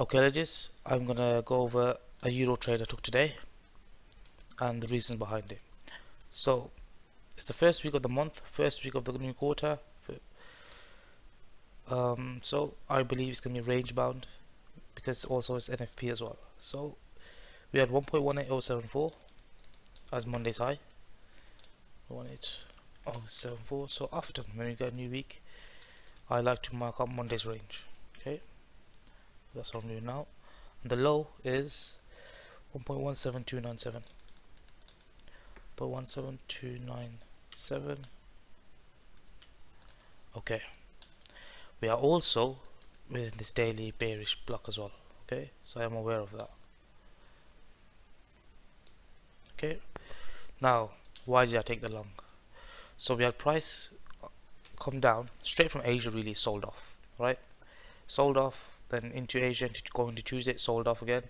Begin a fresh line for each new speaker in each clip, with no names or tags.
Okay, legends, I'm gonna go over a euro trade I took today and the reasons behind it. So it's the first week of the month, first week of the new quarter. So I believe it's gonna be range bound because also it's NFP as well. So we had 1.18074 as Monday's high. 18074. So often when we get a new week, I like to mark up Monday's range. Okay, that's what I'm doing now. And the low is 1.17297. 17297. Okay, we are also within this daily bearish block as well. Okay, so I'm aware of that. Okay, now why did I take the long? So we had price come down straight from Asia, really sold off, right? Sold off, then into Asia, going to Tuesday, sold off again.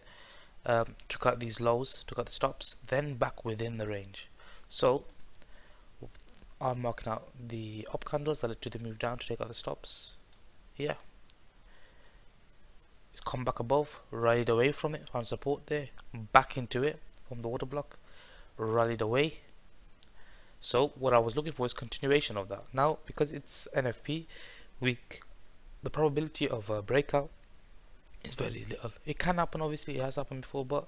Took out these lows, took out the stops, then back within the range. So I'm marking out the up candles that led to the move down to take out the stops. Here it's come back above, rallied away from it, found support there, back into it from the order block, rallied away. So what I was looking for is continuation of that. Now because it's NFP week, the probability of a breakout is very little. It can happen, obviously it has happened before, but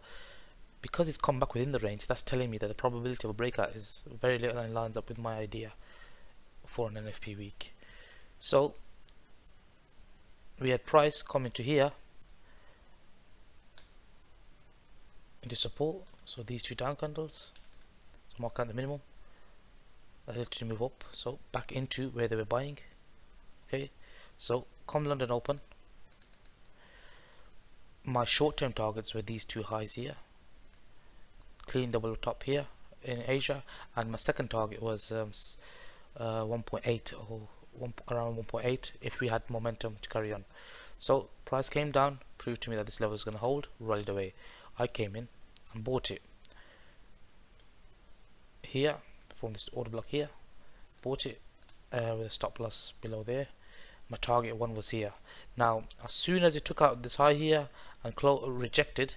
because it's come back within the range, that's telling me that the probability of a breakout is very little and lines up with my idea for an NFP week. So we had price come into here into support, so these two down candles, so mark out the minimum, that led to move up, so back into where they were buying. Okay, so come London open, my short-term targets were these two highs here, clean double top here in Asia, and my second target was 1.8 or around 1.8 if we had momentum to carry on. So price came down, proved to me that this level is going to hold, rallied away. I came in and bought it here from this order block here, bought it with a stop loss below there. My target one was here. Now as soon as it took out this high here and rejected,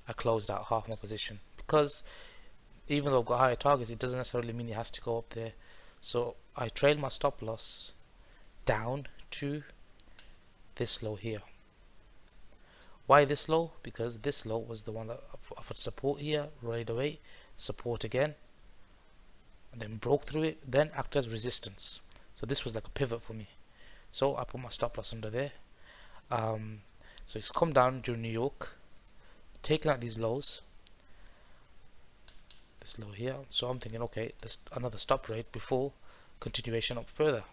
I closed out half my position, because even though I've got higher targets, it doesn't necessarily mean it has to go up there. So I trailed my stop loss down to this low here. Why this low? Because this low was the one that offered support here, rallied away, support again, and then broke through it, then acted as resistance. So this was like a pivot for me. So I put my stop loss under there. So it's come down during New York, taking out these lows, this low here. So I'm thinking, okay, there's another stop rate before continuation up further.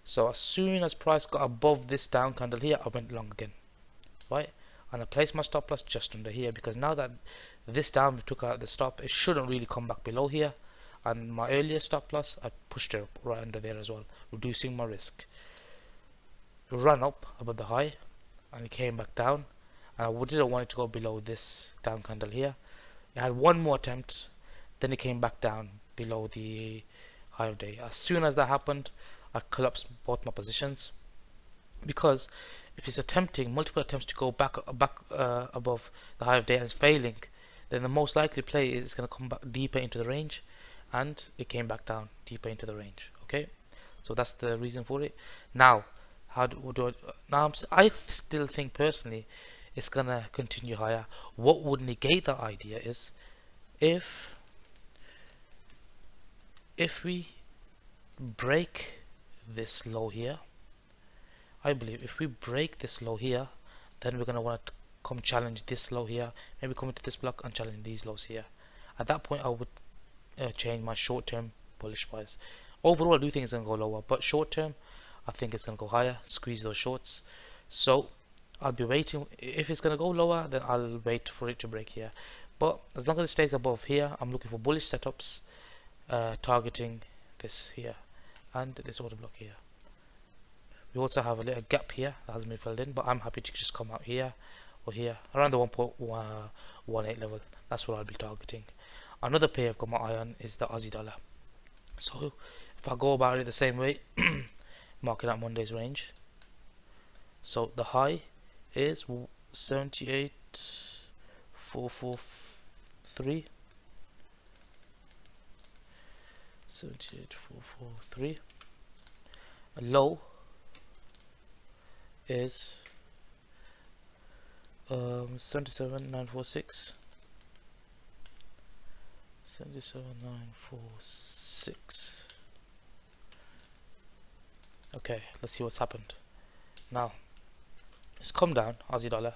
So as soon as price got above this down candle here, I went long again, right? And I placed my stop loss just under here, because now that this down took out the stop, it shouldn't really come back below here. And my earlier stop loss, I pushed it up right under there as well, reducing my risk. It ran up above the high and it came back down, and I didn't want it to go below this down candle here. It had one more attempt, then it came back down below the high of day. As soon as that happened, I collapsed both my positions, because if it's attempting multiple attempts to go back above the high of day and it's failing, then the most likely play is it's going to come back deeper into the range, and it came back down deeper into the range. Okay, so that's the reason for it. Now how do I now? I still think personally it's gonna continue higher. What would negate that idea is if we break this low here. I believe if we break this low here, then we're gonna want to come challenge this low here, maybe come into this block and challenge these lows here. At that point I would change my short-term bullish price. Overall I do think it's gonna go lower, but short-term I think it's gonna go higher, squeeze those shorts. So I'll be waiting. If it's gonna go lower, then I'll wait for it to break here. But as long as it stays above here, I'm looking for bullish setups, targeting this here and this order block here. We also have a little gap here that hasn't been filled in, but I'm happy to just come out here or here around the 1.18 level. That's what I'll be targeting. Another pair I've got my eye on is the Aussie dollar. So if I go about it the same way, marking out Monday's range. So the high is 78,443. 78,443. A low is 77,946. 77,946. Okay, let's see what's happened. Now it's come down, Aussie dollar,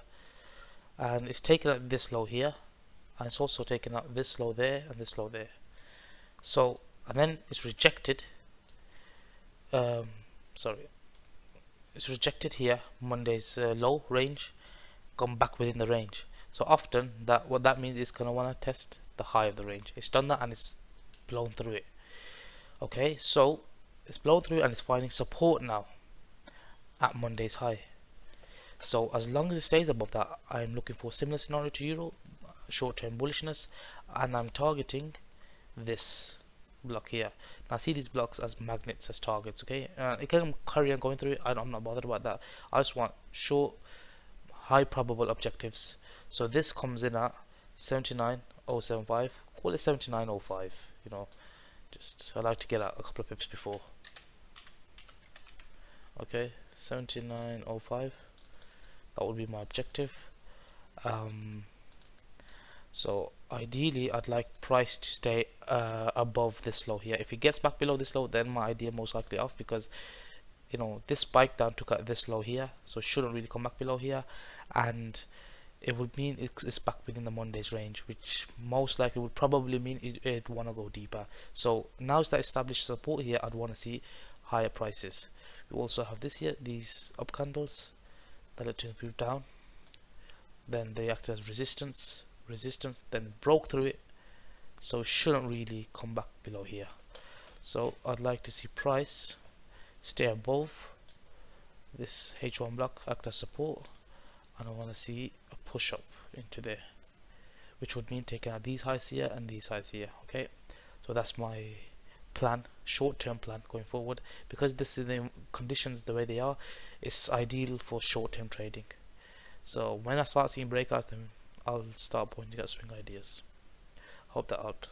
and it's taken out this low here, and it's also taken out this low there and this low there. So, and then it's rejected. It's rejected here, Monday's low range, come back within the range. So often what that means is gonna wanna test the high of the range. It's done that and it's blown through it. Okay, so it's blown through and it's finding support now at Monday's high. So as long as it stays above that, I'm looking for a similar scenario to euro, short-term bullishness, and I'm targeting this block here. Now see these blocks as magnets, as targets. Okay, it can carry on going through it. I'm not bothered about that. I just want short, high probable objectives. So this comes in at 79,075. Call it 79.05. You know, just I like to get out a couple of pips before. Okay, 79.05. That would be my objective. So ideally I'd like price to stay above this low here. If it gets back below this low, then my idea most likely off, because you know this spike down took out this low here, so it shouldn't really come back below here, and it would mean it's back within the Monday's range, which most likely would probably mean it'd want to go deeper. So now it's that established support here, I'd want to see higher prices. We also have this here, these up candles that let it move down, then they act as resistance, then broke through it, so it shouldn't really come back below here. So I'd like to see price stay above this H1 block, act as support, and I want to see a push up into there, which would mean taking out these highs here and these highs here. Okay, so that's my plan, short-term plan going forward, because this is the conditions the way they are. It's ideal for short-term trading. So when I start seeing breakouts, then I'll start pointing at swing ideas. Hope that helped.